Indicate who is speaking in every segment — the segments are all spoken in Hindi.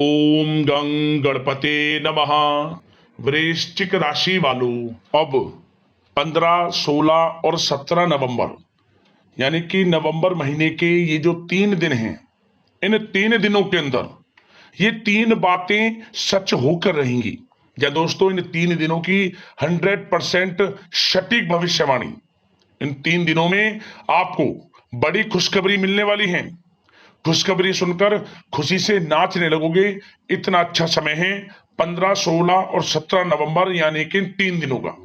Speaker 1: ओम गं गणपते नमः। वृश्चिक राशि वालों, अब 15, 16 और 17 नवंबर यानी कि नवंबर महीने के ये जो 3 दिन हैं, इन 3 दिनों के अंदर ये 3 बातें सच होकर रहेंगी। या दोस्तों, इन 3 दिनों की 100% सटीक भविष्यवाणी। इन 3 दिनों में आपको बड़ी खुशखबरी मिलने वाली है। खुशखबरी सुनकर खुशी से नाचने लगोगे। इतना अच्छा समय है 15, 16 और 17 नवंबर यानी कि 3 दिनों का।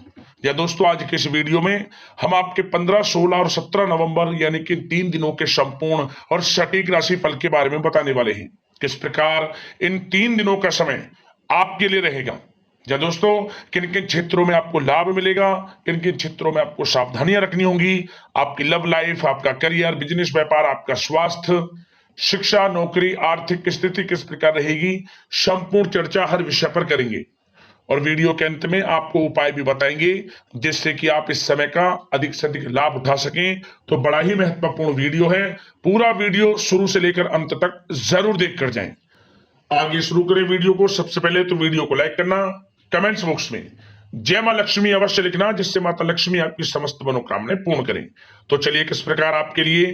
Speaker 1: या दोस्तों, आज के इस वीडियो में हम आपके 15, 16 और 17 नवंबर यानी कि 3 दिनों के संपूर्ण और सटीक राशि फल के बारे में बताने वाले हैं। किस प्रकार इन 3 दिनों का समय आपके लिए रहेगा। या दोस्तों, किन किन क्षेत्रों में आपको लाभ मिलेगा, किन किन क्षेत्रों में आपको सावधानियां रखनी होंगी। आपकी लव लाइफ, आपका करियर, बिजनेस, व्यापार, आपका स्वास्थ्य, शिक्षा, नौकरी, आर्थिक स्थिति किस प्रकार रहेगी, संपूर्ण चर्चा हर विषय पर करेंगे। और वीडियो के अंत में आपको उपाय भी बताएंगे जिससे कि आप इस समय का अधिक से अधिक लाभ उठा सकें। तो बड़ा ही महत्वपूर्ण वीडियो है। पूरा वीडियो शुरू से लेकर अंत तक जरूर देख कर जाएं। आगे शुरू करें वीडियो को। सबसे पहले तो वीडियो को लाइक करना, कमेंट्स बॉक्स में जय मां लक्ष्मी अवश्य लिखना, जिससे माता लक्ष्मी आपकी समस्त मनोकामनाएं पूर्ण करें। तो चलिए, किस प्रकार आपके लिए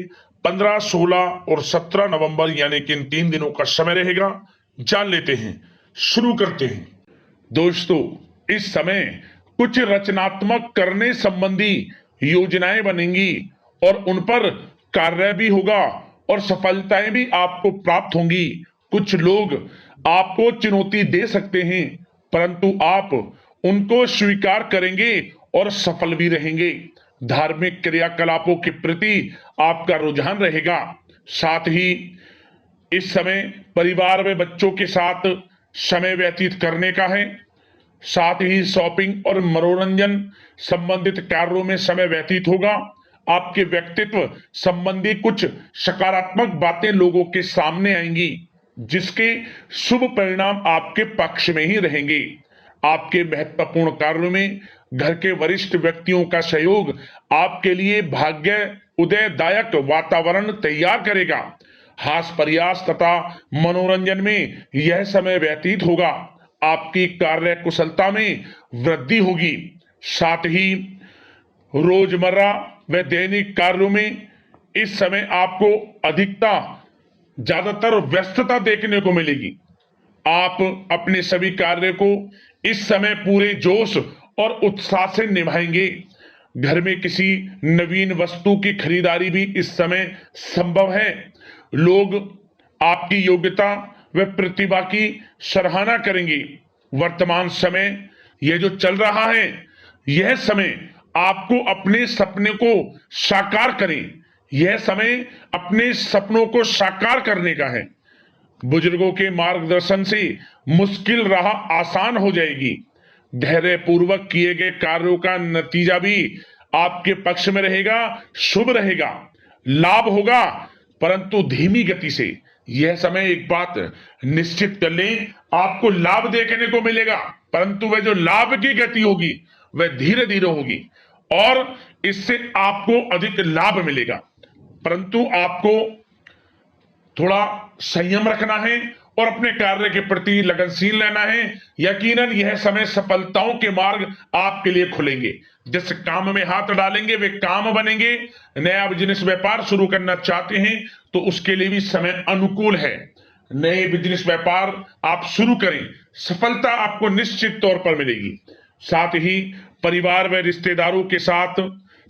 Speaker 1: 15, 16 और 17 नवंबर यानी कि इन 3 दिनों का समय रहेगा, जान लेते हैं। शुरू करते हैं। दोस्तों, इस समय कुछ रचनात्मक करने संबंधी योजनाएं बनेंगी और उन पर कार्य भी होगा और सफलताएं भी आपको प्राप्त होंगी। कुछ लोग आपको चुनौती दे सकते हैं, परंतु आप उनको स्वीकार करेंगे और सफल भी रहेंगे। धार्मिक क्रियाकलापों के प्रति आपका रुझान रहेगा। साथ ही इस समय परिवार में बच्चों के साथ समय व्यतीत करने का है। साथ ही शॉपिंग और मनोरंजन संबंधित कार्यों में समय व्यतीत होगा। आपके व्यक्तित्व संबंधी कुछ सकारात्मक बातें लोगों के सामने आएंगी, जिसके शुभ परिणाम आपके पक्ष में ही रहेंगे। आपके महत्वपूर्ण कार्यों में घर के वरिष्ठ व्यक्तियों का सहयोग आपके लिए भाग्य उदयदायक वातावरण तैयार करेगा। हास्य प्रयास तथा मनोरंजन में यह समय व्यतीत होगा। आपकी कार्य कुशलता में वृद्धि होगी। साथ ही रोजमर्रा व दैनिक कार्यों में इस समय आपको ज्यादातर व्यस्तता देखने को मिलेगी। आप अपने सभी कार्य को इस समय पूरे जोश और उत्साह से निभाएंगे। घर में किसी नवीन वस्तु की खरीदारी भी इस समय संभव है। लोग आपकी योग्यता व प्रतिभा की सराहना करेंगे। वर्तमान समय यह जो चल रहा है, यह समय आपको अपने सपने को साकार करें। यह समय अपने सपनों को साकार करने का है। बुजुर्गों के मार्गदर्शन से मुश्किल राह आसान हो जाएगी। धैर्य पूर्वक किए गए कार्यों का नतीजा भी आपके पक्ष में रहेगा, शुभ रहेगा। लाभ होगा, परंतु धीमी गति से। यह समय एक बात निश्चित कर लें, आपको लाभ देखने को मिलेगा, परंतु वह जो लाभ की गति होगी वह धीरे धीरे होगी और इससे आपको अधिक लाभ मिलेगा। परंतु आपको थोड़ा संयम रखना है और अपने कार्य के प्रति लगनशील रहना है। यकीनन यह समय सफलताओं के मार्ग आपके लिए खुलेंगे। जिस काम में हाथ डालेंगे वे काम बनेंगे। नया बिजनेस व्यापार शुरू करना चाहते हैं तो उसके लिए भी समय अनुकूल है। नए बिजनेस व्यापार आप शुरू करें, सफलता आपको निश्चित तौर पर मिलेगी। साथ ही परिवार व रिश्तेदारों के साथ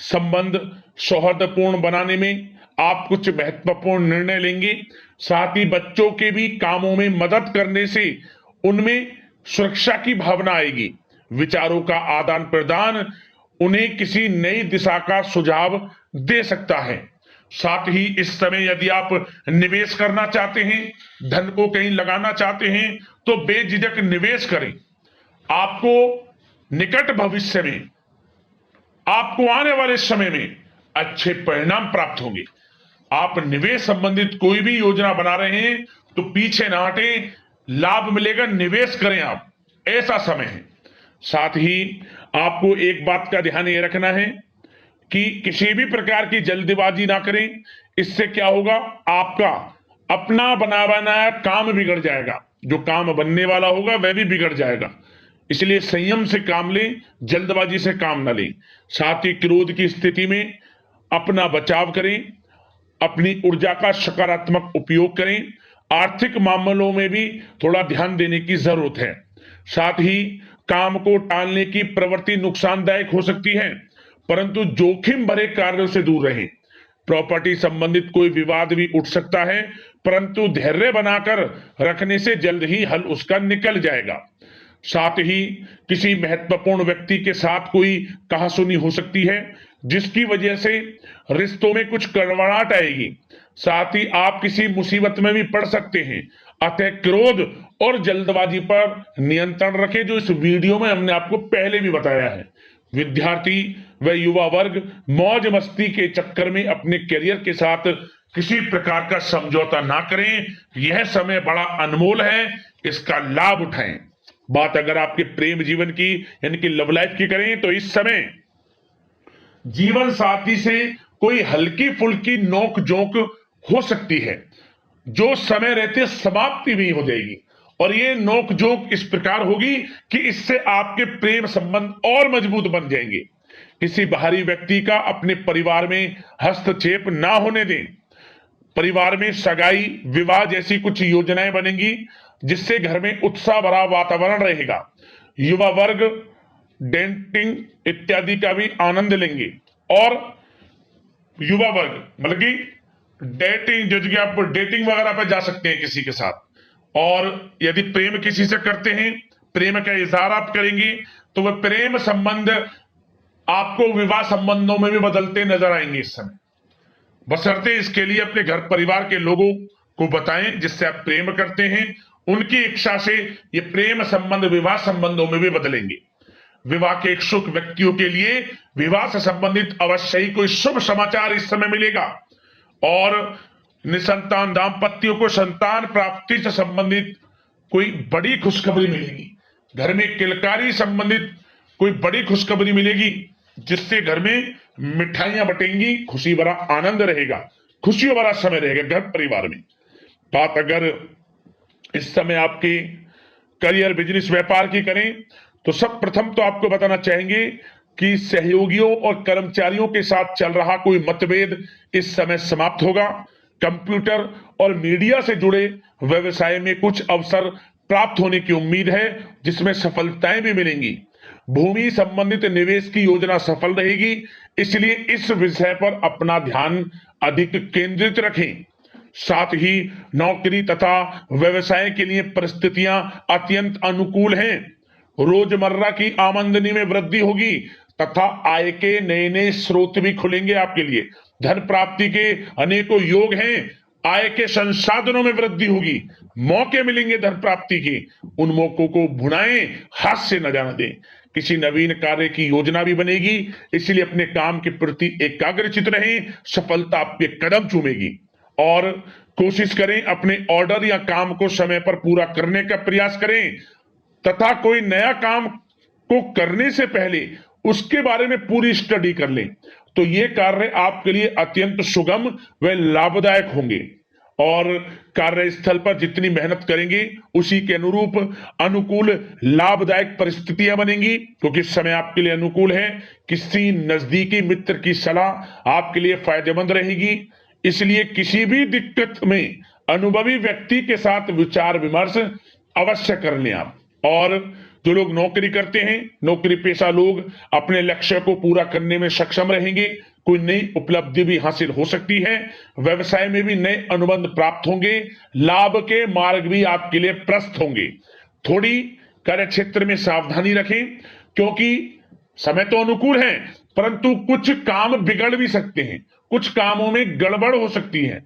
Speaker 1: संबंध सौहार्दपूर्ण बनाने में आप कुछ महत्वपूर्ण निर्णय लेंगे। साथ ही बच्चों के भी कामों में मदद करने से उनमें सुरक्षा की भावना आएगी। विचारों का आदान प्रदान उन्हें किसी नई दिशा का सुझाव दे सकता है। साथ ही इस समय यदि आप निवेश करना चाहते हैं, धन को कहीं लगाना चाहते हैं, तो बेझिझक निवेश करें। आपको निकट भविष्य में, आपको आने वाले समय में अच्छे परिणाम प्राप्त होंगे। आप निवेश संबंधित कोई भी योजना बना रहे हैं तो पीछे ना हटें, लाभ मिलेगा, निवेश करें आप, ऐसा समय है। साथ ही आपको एक बात का ध्यान ये रखना है कि किसी भी प्रकार की जल्दबाजी ना करें। इससे क्या होगा, आपका अपना बना बनाया काम बिगड़ जाएगा, जो काम बनने वाला होगा वह भी बिगड़ जाएगा। इसलिए संयम से काम लें, जल्दबाजी से काम न लें। साथ ही क्रोध की स्थिति में अपना बचाव करें, अपनी ऊर्जा का सकारात्मक उपयोग करें। आर्थिक मामलों में भी थोड़ा ध्यान देने की जरूरत है। साथ ही काम को टालने की प्रवृत्ति नुकसानदायक हो सकती है, परंतु जोखिम भरे कार्यों से दूर रहें। प्रॉपर्टी संबंधित कोई विवाद भी उठ सकता है, परंतु धैर्य बनाकर रखने से जल्द ही हल उसका निकल जाएगा। साथ ही किसी महत्वपूर्ण व्यक्ति के साथ कोई कहासुनी हो सकती है, जिसकी वजह से रिश्तों में कुछ कड़वाहट आएगी। साथ ही आप किसी मुसीबत में भी पड़ सकते हैं। अतः क्रोध और जल्दबाजी पर नियंत्रण रखें, जो इस वीडियो में हमने आपको पहले भी बताया है। विद्यार्थी व युवा वर्ग मौज मस्ती के चक्कर में अपने करियर के साथ किसी प्रकार का समझौता ना करें। यह समय बड़ा अनमोल है, इसका लाभ उठाएं। बात अगर आपके प्रेम जीवन की यानी कि लव लाइफ की करें, तो इस समय जीवन साथी से कोई हल्की फुल्की नोक झोंक हो सकती है, जो समय रहते समाप्ति भी हो जाएगी। और ये नोक झोंक इस प्रकार होगी कि इससे आपके प्रेम संबंध और मजबूत बन जाएंगे। किसी बाहरी व्यक्ति का अपने परिवार में हस्तक्षेप ना होने दें। परिवार में सगाई, विवाह जैसी कुछ योजनाएं बनेंगी, जिससे घर में उत्साह भरा वातावरण रहेगा। युवा वर्ग डेटिंग इत्यादि का भी आनंद लेंगे। और युवा वर्ग मतलब कि डेटिंग, जैसे कि आप डेटिंग वगैरह पर जा सकते हैं किसी के साथ। और यदि प्रेम किसी से करते हैं, प्रेम का इजहार आप करेंगे, तो वह प्रेम संबंध आपको विवाह संबंधों में भी बदलते नजर आएंगे इस समय। बशर्ते इसके लिए अपने घर परिवार के लोगों को बताएं जिससे आप प्रेम करते हैं। उनकी इच्छा से ये प्रेम संबंध विवाह संबंधों में भी बदलेंगे। विवाह के इच्छुक व्यक्तियों के लिए विवाह से संबंधित अवश्य ही कोई शुभ समाचार इस समय मिलेगा। और निसंतान दाम्पत्यों को संतान प्राप्ति से संबंधित कोई बड़ी खुशखबरी मिलेगी। घर में किलकारी संबंधित कोई बड़ी खुशखबरी मिलेगी, जिससे घर में मिठाइयां बटेंगी, खुशी भरा आनंद रहेगा, खुशियों भरा समय रहेगा घर परिवार में। बात अगर इस समय आपके करियर, बिजनेस, व्यापार की करें, तो सब प्रथम तो आपको बताना चाहेंगे कि सहयोगियों और कर्मचारियों के साथ चल रहा कोई मतभेद इस समय समाप्त होगा। कंप्यूटर और मीडिया से जुड़े व्यवसाय में कुछ अवसर प्राप्त होने की उम्मीद है, जिसमें सफलताएं भी मिलेंगी। भूमि संबंधित निवेश की योजना सफल रहेगी, इसलिए इस विषय पर अपना ध्यान अधिक केंद्रित रखें। साथ ही नौकरी तथा व्यवसाय के लिए परिस्थितियां अत्यंत अनुकूल हैं। रोजमर्रा की आमदनी में वृद्धि होगी तथा आय के नए नए स्रोत भी खुलेंगे आपके लिए। धन प्राप्ति के अनेकों योग हैं। आय के संसाधनों में वृद्धि होगी, मौके मिलेंगे धन प्राप्ति के। उन मौकों को भुनाएं, हाथ से न जाने दें। किसी नवीन कार्य की योजना भी बनेगी, इसलिए अपने काम के प्रति एकाग्रचित रहें, सफलता आपके कदम चूमेगी। और कोशिश करें अपने ऑर्डर या काम को समय पर पूरा करने का प्रयास करें, तथा कोई नया काम को करने से पहले उसके बारे में पूरी स्टडी कर लें, तो ये कार्य आपके लिए अत्यंत सुगम व लाभदायक होंगे। और कार्यस्थल पर जितनी मेहनत करेंगे, उसी के अनुरूप अनुकूल लाभदायक परिस्थितियां बनेंगी, क्योंकि इस समय आपके लिए अनुकूल है। किसी नजदीकी मित्र की सलाह आपके लिए फायदेमंद रहेगी, इसलिए किसी भी दिक्कत में अनुभवी व्यक्ति के साथ विचार विमर्श अवश्य कर लें आप। और जो लोग नौकरी करते हैं, नौकरी पेशा लोग अपने लक्ष्य को पूरा करने में सक्षम रहेंगे। कोई नई उपलब्धि भी हासिल हो सकती है। व्यवसाय में भी नए अनुबंध प्राप्त होंगे। लाभ के मार्ग भी आपके लिए प्रशस्त होंगे। थोड़ी कार्य क्षेत्र में सावधानी रखें, क्योंकि समय तो अनुकूल है, परंतु कुछ काम बिगड़ भी सकते हैं, कुछ कामों में गड़बड़ हो सकती है।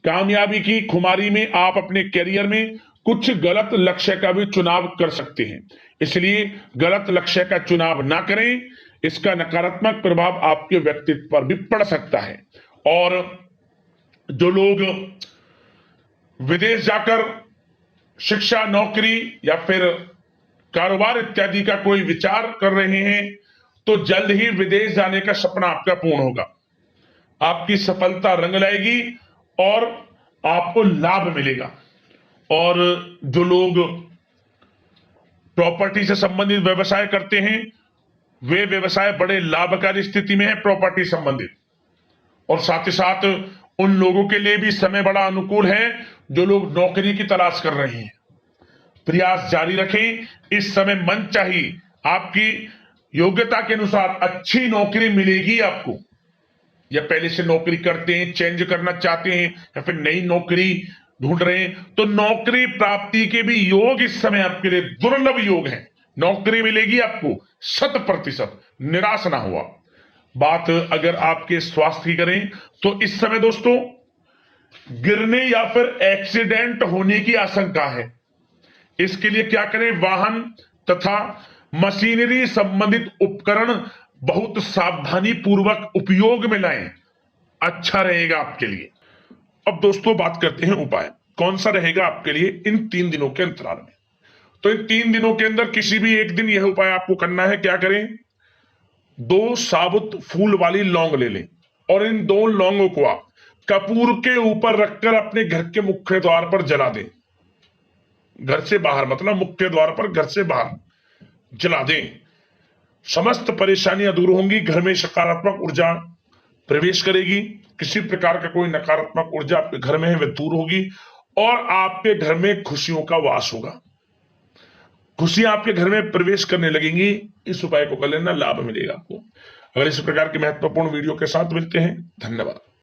Speaker 1: कामयाबी की खुमारी में आप अपने करियर में कुछ गलत लक्ष्य का भी चुनाव कर सकते हैं, इसलिए गलत लक्ष्य का चुनाव ना करें। इसका नकारात्मक प्रभाव आपके व्यक्तित्व पर भी पड़ सकता है। और जो लोग विदेश जाकर शिक्षा, नौकरी या फिर कारोबार इत्यादि का कोई विचार कर रहे हैं, तो जल्द ही विदेश जाने का सपना आपका पूर्ण होगा। आपकी सफलता रंग लाएगी और आपको लाभ मिलेगा। और जो लोग प्रॉपर्टी से संबंधित व्यवसाय करते हैं वे व्यवसाय बड़े लाभकारी स्थिति में है प्रॉपर्टी संबंधित। और साथ ही साथ उन लोगों के लिए भी समय बड़ा अनुकूल है जो लोग नौकरी की तलाश कर रहे हैं। प्रयास जारी रखें, इस समय मन चाहिए आपकी योग्यता के अनुसार अच्छी नौकरी मिलेगी आपको। या पहले से नौकरी करते हैं, चेंज करना चाहते हैं, या फिर नई नौकरी ढूंढ रहे हैं, तो नौकरी प्राप्ति के भी योग इस समय आपके लिए दुर्लभ योग है। नौकरी मिलेगी आपको 100%, निराश ना हुआ। बात अगर आपके स्वास्थ्य की करें तो इस समय दोस्तों गिरने या फिर एक्सीडेंट होने की आशंका है। इसके लिए क्या करें, वाहन तथा मशीनरी संबंधित उपकरण बहुत सावधानी पूर्वक उपयोग में लाएं, अच्छा रहेगा आपके लिए। अब दोस्तों बात करते हैं उपाय कौन सा रहेगा आपके लिए इन 3 दिनों के अंतराल में। तो इन 3 दिनों के अंदर किसी भी एक दिन यह उपाय आपको करना है। क्या करें, 2 साबुत फूल वाली लौंग ले लें और इन 2 लौंगों को आप कपूर के ऊपर रखकर अपने घर के मुख्य द्वार पर जला दें। घर से बाहर मतलब मुख्य द्वार पर घर से बाहर जला दें। समस्त परेशानियां दूर होंगी, घर में सकारात्मक ऊर्जा प्रवेश करेगी, किसी प्रकार का कोई नकारात्मक ऊर्जा आपके घर में है वह दूर होगी और आपके घर में खुशियों का वास होगा। खुशियां आपके घर में प्रवेश करने लगेंगी। इस उपाय को कर लेना, लाभ मिलेगा आपको। अगर इस प्रकार के महत्वपूर्ण वीडियो के साथ मिलते हैं, धन्यवाद।